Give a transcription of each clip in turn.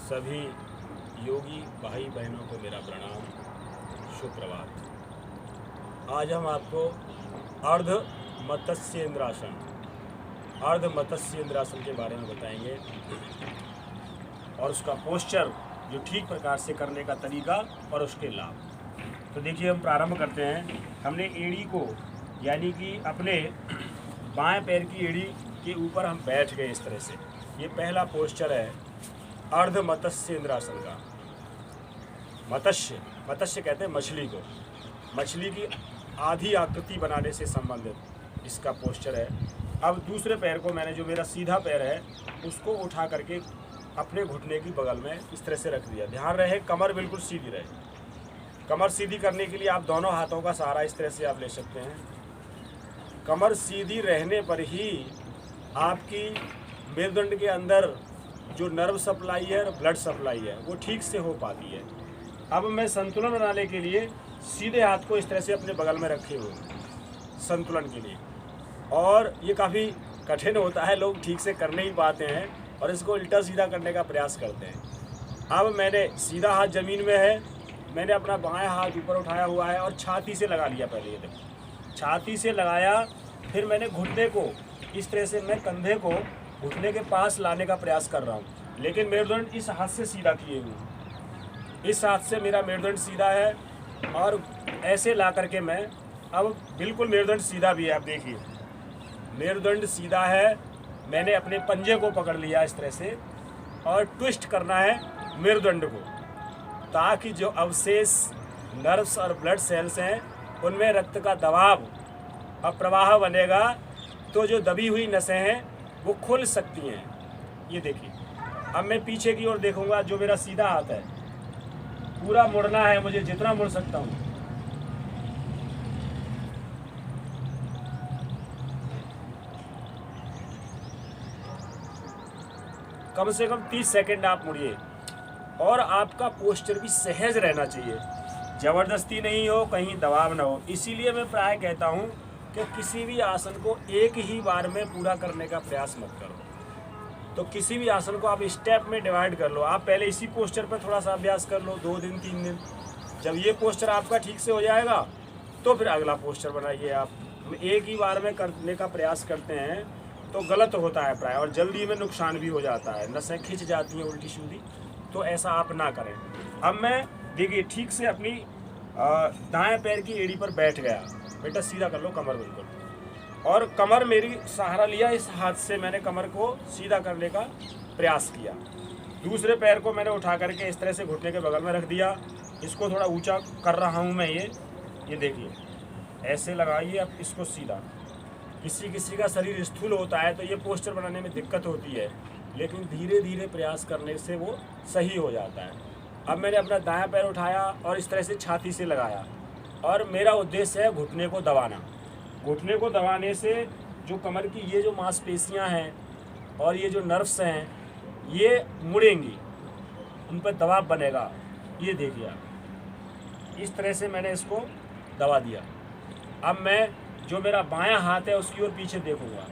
सभी योगी भाई बहनों को मेरा प्रणाम, सुप्रभात। आज हम आपको अर्ध मत्स्य इंद्रासन के बारे में बताएंगे और उसका पोस्चर, जो ठीक प्रकार से करने का तरीका और उसके लाभ। तो देखिए, हम प्रारंभ करते हैं। हमने एड़ी को, यानी कि अपने बाएं पैर की एड़ी के ऊपर हम बैठ गए इस तरह से। ये पहला पोस्चर है अर्ध मत्स्य इंद्रासन का। मत्स्य कहते हैं मछली को। मछली की आधी आकृति बनाने से संबंधित इसका पोस्चर है। अब दूसरे पैर को मैंने, जो मेरा सीधा पैर है, उसको उठा करके अपने घुटने की बगल में इस तरह से रख दिया। ध्यान रहे कमर बिल्कुल सीधी रहे। कमर सीधी करने के लिए आप दोनों हाथों का सहारा इस तरह से आप ले सकते हैं। कमर सीधी रहने पर ही आपकी मेरुदंड के अंदर जो नर्व सप्लाई है और ब्लड सप्लाई है वो ठीक से हो पाती है। अब मैं संतुलन बनाने के लिए सीधे हाथ को इस तरह से अपने बगल में रखे हुए संतुलन के लिए, और ये काफ़ी कठिन होता है, लोग ठीक से कर नहीं पाते हैं और इसको उल्टा सीधा करने का प्रयास करते हैं। अब मैंने सीधा हाथ ज़मीन में है, मैंने अपना बायां हाथ ऊपर उठाया हुआ है और छाती से लगा लिया। पहले ये देखो, छाती से लगाया, फिर मैंने घुटने को इस तरह से, मैं कंधे को घुटने के पास लाने का प्रयास कर रहा हूँ, लेकिन मेरुदंड इस हाथ से सीधा किए हुए। इस हाथ से मेरा मेरुदंड सीधा है और ऐसे ला करके मैं, अब बिल्कुल मेरुदंड सीधा भी है। आप देखिए मेरुदंड सीधा है। मैंने अपने पंजे को पकड़ लिया इस तरह से और ट्विस्ट करना है मेरुदंड को, ताकि जो अवशेष नर्व्स और ब्लड सेल्स हैं उनमें रक्त का दबाव और प्रवाह बनेगा, तो जो दबी हुई नसें हैं वो खुल सकती हैं। ये देखिए, अब मैं पीछे की ओर देखूंगा। जो मेरा सीधा हाथ है पूरा मुड़ना है मुझे, जितना मुड़ सकता हूँ। कम से कम 30 सेकंड आप मुड़िए और आपका पोस्चर भी सहज रहना चाहिए, ज़बरदस्ती नहीं हो, कहीं दबाव ना हो। इसीलिए मैं प्राय कहता हूँ कि किसी भी आसन को एक ही बार में पूरा करने का प्रयास मत करो। तो किसी भी आसन को आप स्टेप में डिवाइड कर लो। आप पहले इसी पोस्चर पर थोड़ा सा अभ्यास कर लो, 2 दिन 3 दिन। जब ये पोस्चर आपका ठीक से हो जाएगा तो फिर अगला पोस्चर बनाइए। आप एक ही बार में करने का प्रयास करते हैं तो गलत होता है प्राय, और जल्दी में नुकसान भी हो जाता है, नसें खिंच जाती हैं उल्टी सीधी। तो ऐसा आप ना करें। अब मैं देखिए ठीक से अपनी दाएं पैर की एड़ी पर बैठ गया। बेटा सीधा कर लो कमर बिल्कुल, और कमर मेरी सहारा लिया। इस हाथ से मैंने कमर को सीधा करने का प्रयास किया। दूसरे पैर को मैंने उठा करके इस तरह से घुटने के बगल में रख दिया। इसको थोड़ा ऊंचा कर रहा हूं मैं। ये देखिए, ऐसे लगाइए अब इसको सीधा। किसी का शरीर स्थूल होता है तो ये पोस्चर बनाने में दिक्कत होती है, लेकिन धीरे धीरे प्रयास करने से वो सही हो जाता है। अब मैंने अपना दायां पैर उठाया और इस तरह से छाती से लगाया, और मेरा उद्देश्य है घुटने को दबाना। घुटने को दबाने से जो कमर की ये जो मांसपेशियां हैं और ये जो नर्व्स हैं ये मुड़ेंगी, उन पर दबाव बनेगा। ये देखिए, इस तरह से मैंने इसको दबा दिया। अब मैं, जो मेरा बायां हाथ है उसकी ओर पीछे देखूंगा,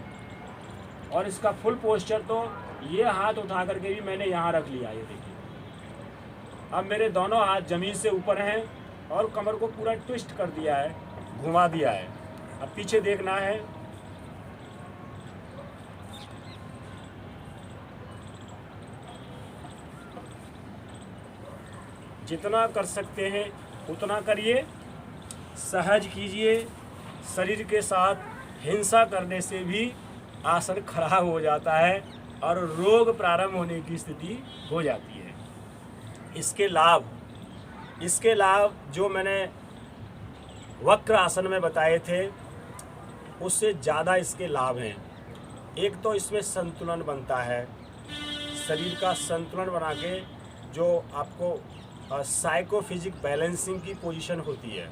और इसका फुल पोस्चर तो ये हाथ उठा करके भी मैंने यहाँ रख लिया। ये देखिए, अब मेरे दोनों हाथ जमीन से ऊपर हैं और कमर को पूरा ट्विस्ट कर दिया है, घुमा दिया है। अब पीछे देखना है। जितना कर सकते हैं उतना करिए, सहज कीजिए। शरीर के साथ हिंसा करने से भी आसन खराब हो जाता है और रोग प्रारंभ होने की स्थिति हो जाती है। इसके लाभ जो मैंने वक्र आसन में बताए थे उससे ज़्यादा इसके लाभ हैं। एक तो इसमें संतुलन बनता है, शरीर का संतुलन बना के जो आपको साइकोफिजिक बैलेंसिंग की पोजीशन होती है,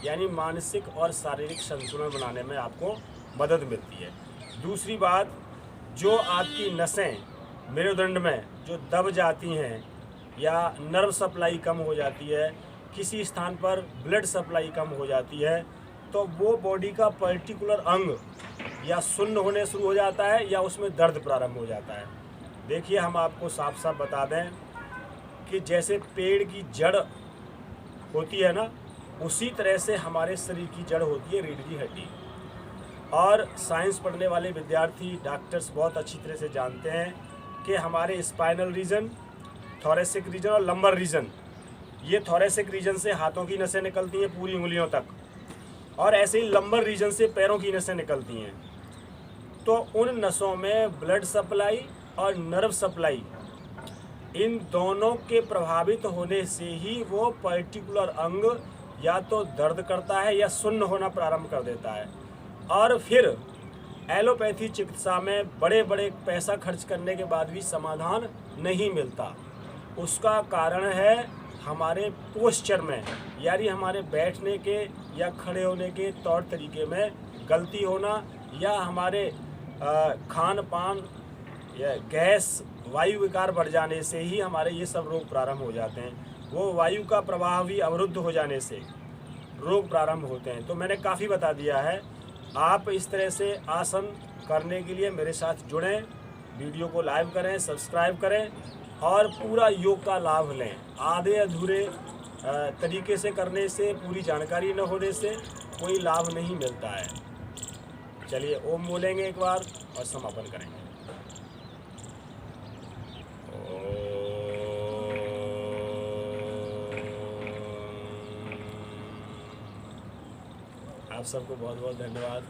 यानी मानसिक और शारीरिक संतुलन बनाने में आपको मदद मिलती है। दूसरी बात, जो आपकी नसें मेरुदंड में जो दब जाती हैं या नर्व सप्लाई कम हो जाती है, किसी स्थान पर ब्लड सप्लाई कम हो जाती है, तो वो बॉडी का पर्टिकुलर अंग या सुन्न होने शुरू हो जाता है या उसमें दर्द प्रारंभ हो जाता है। देखिए, हम आपको साफ साफ बता दें कि जैसे पेड़ की जड़ होती है ना, उसी तरह से हमारे शरीर की जड़ होती है रीढ़ की हड्डी। और साइंस पढ़ने वाले विद्यार्थी, डॉक्टर्स बहुत अच्छी तरह से जानते हैं कि हमारे स्पाइनल रीजन, थोरेसिक रीजन और लंबर रीजन, ये थोरेसिक रीजन से हाथों की नसें निकलती हैं पूरी उंगलियों तक, और ऐसे ही लंबर रीजन से पैरों की नसें निकलती हैं। तो उन नसों में ब्लड सप्लाई और नर्व सप्लाई, इन दोनों के प्रभावित होने से ही वो पर्टिकुलर अंग या तो दर्द करता है या सुन्न होना प्रारंभ कर देता है। और फिर एलोपैथी चिकित्सा में बड़े बड़े पैसा खर्च करने के बाद भी समाधान नहीं मिलता। उसका कारण है हमारे पोस्चर में, यानी हमारे बैठने के या खड़े होने के तौर तरीके में गलती होना, या हमारे खान पान या गैस वायु विकार बढ़ जाने से ही हमारे ये सब रोग प्रारंभ हो जाते हैं। वो वायु का प्रवाह भी अवरुद्ध हो जाने से रोग प्रारंभ होते हैं। तो मैंने काफ़ी बता दिया है। आप इस तरह से आसन करने के लिए मेरे साथ जुड़ें, वीडियो को लाइव करें, सब्सक्राइब करें और पूरा योग का लाभ लें। आधे अधूरे तरीके से करने से, पूरी जानकारी न होने से कोई लाभ नहीं मिलता है। चलिए ओम बोलेंगे एक बार और समापन करेंगे। आप सबको बहुत बहुत धन्यवाद।